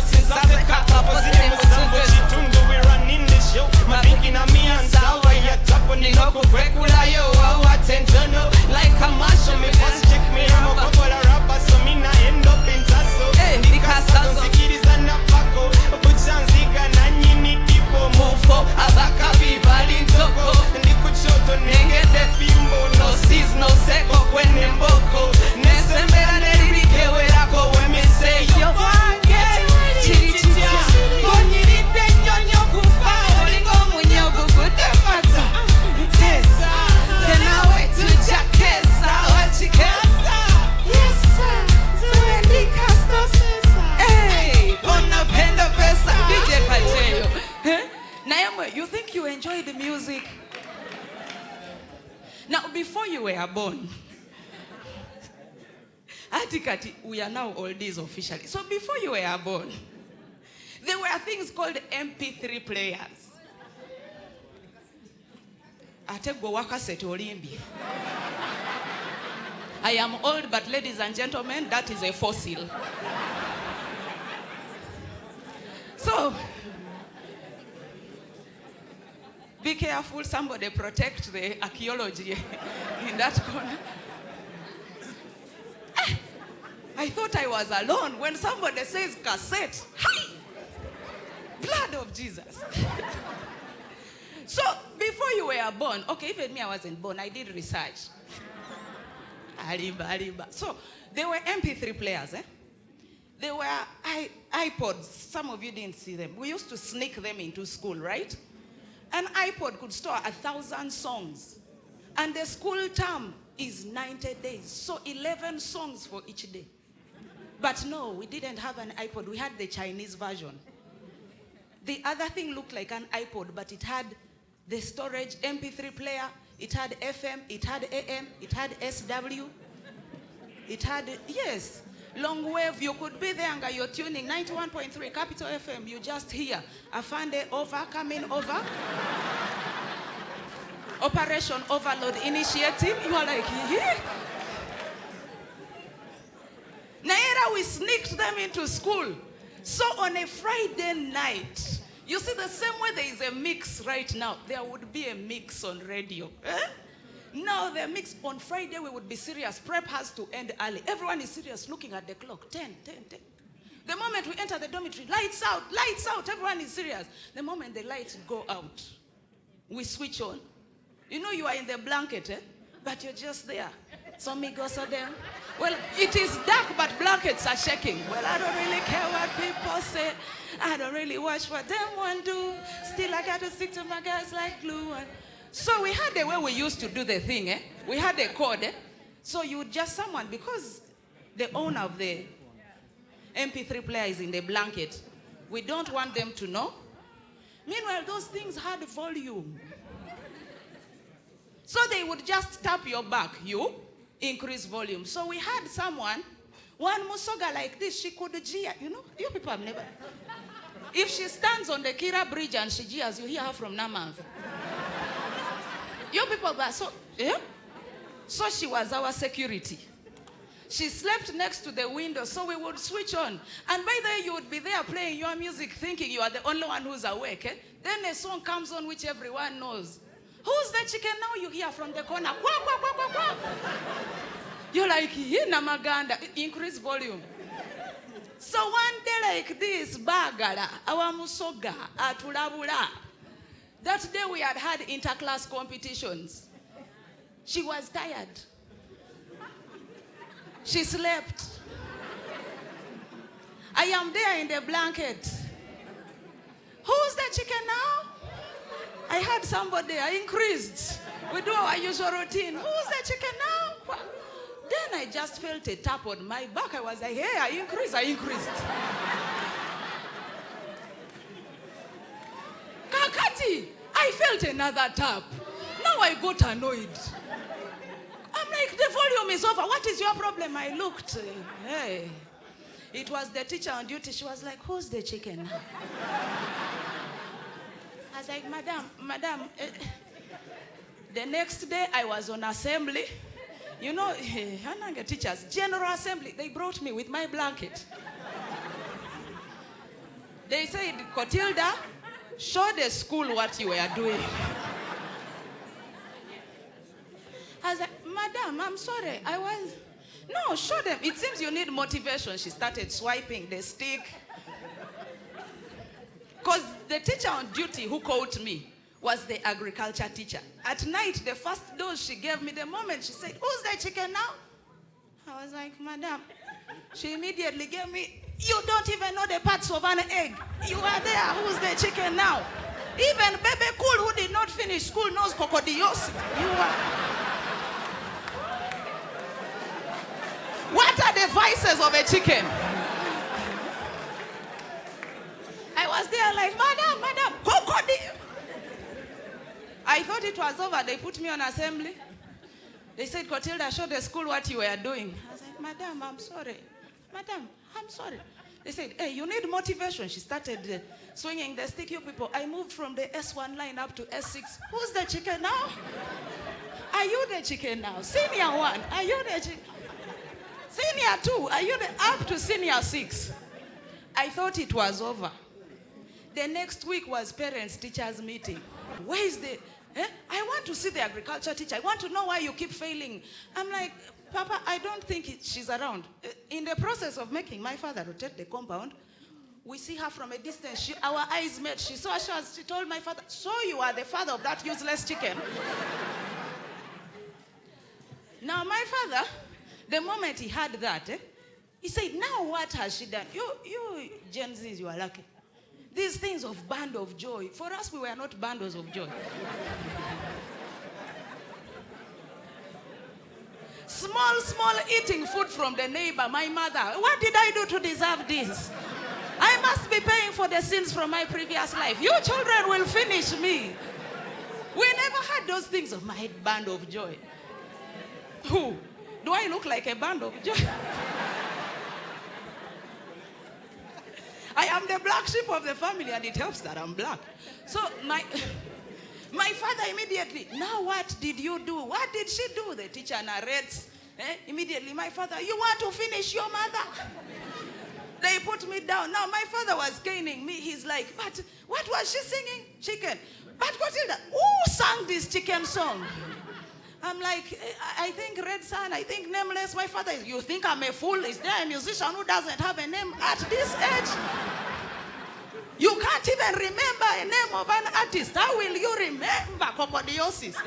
since I said cut up for the we running the show. My thinking of me and sour, you're top on the knuckle, regular, yo, attention, like a marshal, me first check me, I'm a couple of rappers, so me not end up in tasso. Because I'm securities and a paco, but Zanziga, Nani, Nikipo, Mofo, Abaka, Bali, Toko, and the Kuchoto, Nenge, the Bimbo, no seas, no seco, when in Boko, Nesembera, Nerike, where I go, when me say, yo, you think you enjoy the music? Now, before you were born, Atikati, we are now oldies officially. So before you were born, there were things called MP3 players. I am old, but ladies and gentlemen, that is a fossil. So, be careful, somebody protect the archaeology in that corner. I thought I was alone when somebody says cassette. Hi! Blood of Jesus. So, before you were born, okay, even me, I wasn't born, I did research. Ariba. So, there were MP3 players, There were iPods. Some of you didn't see them. We used to sneak them into school, right? An iPod could store 1,000 songs. And the school term is 90 days. So 11 songs for each day. But no, we didn't have an iPod. We had the Chinese version. The other thing looked like an iPod, but it had the storage MP3 player. It had FM, it had AM, it had SW. It had, yes, long wave. You could be there and you're tuning 91.3 Capital FM. You just hear Afande over, coming over. Operation Overload Initiative. You are like, yeah. Naira, we sneaked them into school. So on a Friday night, you see the same way there is a mix right now, there would be a mix on radio. Now the mix on Friday, we would be serious. Prep has to end early. Everyone is serious, looking at the clock. 10. The moment we enter the dormitory, lights out, everyone is serious. The moment the lights go out, we switch on. You know you are in the blanket, but you're just there. So me go so them. Well, it is dark, but blankets are shaking. Well, I don't really care what people say. I don't really watch what them want to do. Still, I got to stick to my guys like glue. So we had the way we used to do the thing, We had a code, So you would just someone, because the owner of the MP3 player is in the blanket, we don't want them to know. Meanwhile, those things had volume. So they would just tap your back, you increase volume. So we had someone, one musoga like this, she could jeer. You know, you people have never. If she stands on the Kira Bridge and she jeers, you hear her from Namanv. You people, So she was our security. She slept next to the window, so we would switch on. And by the way, you would be there playing your music, thinking you are the only one who's awake. Then a song comes on which everyone knows. Who's the chicken now? You hear from the corner. Kwa, kwa, kwa, kwa, kwa. You're like, namaganda. Increase volume. So one day like this, bagala, our musoga, atulabula. That day we had interclass competitions. She was tired. She slept. I am there in the blanket. Who's the chicken now? I had somebody, I increased. We do our usual routine. Who's the chicken now? Then I just felt a tap on my back. I was like, hey, I increased. Kakati, I felt another tap. Now I got annoyed. I'm like, the volume is over. What is your problem? I looked. Hey. It was the teacher on duty. She was like, who's the chicken now? I was like, madam. The next day I was on assembly. You know, teachers, general assembly, they brought me with my blanket. They said, Cotilda, show the school what you were doing. I was like, Madam, I'm sorry. No, show them. It seems you need motivation. She started swiping the stick. Because the teacher on duty who caught me was the agriculture teacher. At night, the first dose she gave me, the moment she said, who's the chicken now? I was like, Madam. She immediately gave me, you don't even know the parts of an egg. You are there. Who's the chicken now? Even Baby Cool, who did not finish school, knows cocodiosis. You are. What are the vices of a chicken? I was there like, Madam, cocodiosis. I thought it was over. They put me on assembly. They said, Cotilda, show the school what you were doing. I was like, Madam, I'm sorry. Madam, I'm sorry. They said, hey, you need motivation. She started swinging the stick. You people, I moved from the S1 line up to S6. Who's the chicken now? Are you the chicken now? Senior 1, are you the chicken? Senior 2, are you up to senior 6? I thought it was over. The next week was parents-teachers meeting. Where is the... I want to see the agriculture teacher. I want to know why you keep failing. I'm like, Papa, I don't think she's around. In the process of making my father rotate the compound, we see her from a distance. Our eyes met. She saw us. She told my father, so you are the father of that useless chicken. Now, my father, the moment he heard that, he said, now what has she done? You Gen Zs, you are lucky. These things of band of joy. For us, we were not bundles of joy. Small eating food from the neighbor, my mother. What did I do to deserve this? I must be paying for the sins from my previous life. You children will finish me. We never had those things of my band of joy. Who? Do I look like a band of joy? I am the black sheep of the family, and it helps that I'm black. So my father immediately, now what did you do? What did she do? The teacher narrates. Immediately, my father, you want to finish your mother? They put me down. Now, my father was caning me. He's like, but what was she singing? Chicken. But Cotilda, who sang this chicken song? I'm like, I think Red Sun, I think Nameless. My father is, you think I'm a fool? Is there a musician who doesn't have a name at this age? You can't even remember a name of an artist. How will you remember cocodiosis?